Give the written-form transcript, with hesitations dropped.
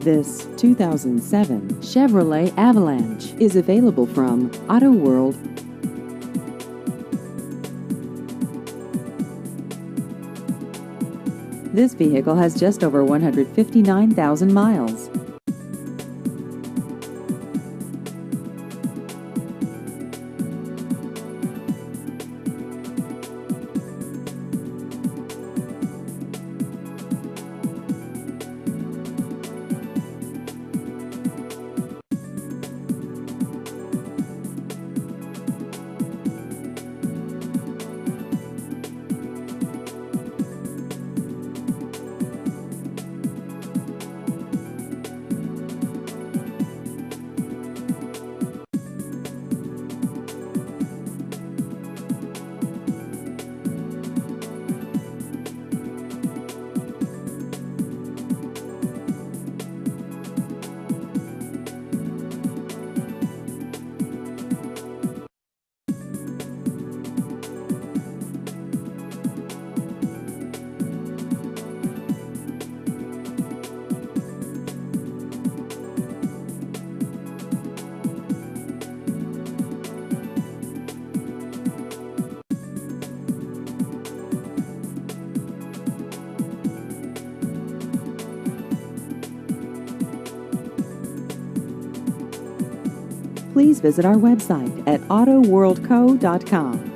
This 2007 Chevrolet Avalanche is available from Auto World. This vehicle has just over 159,000 miles. Please visit our website at autoworldco.com.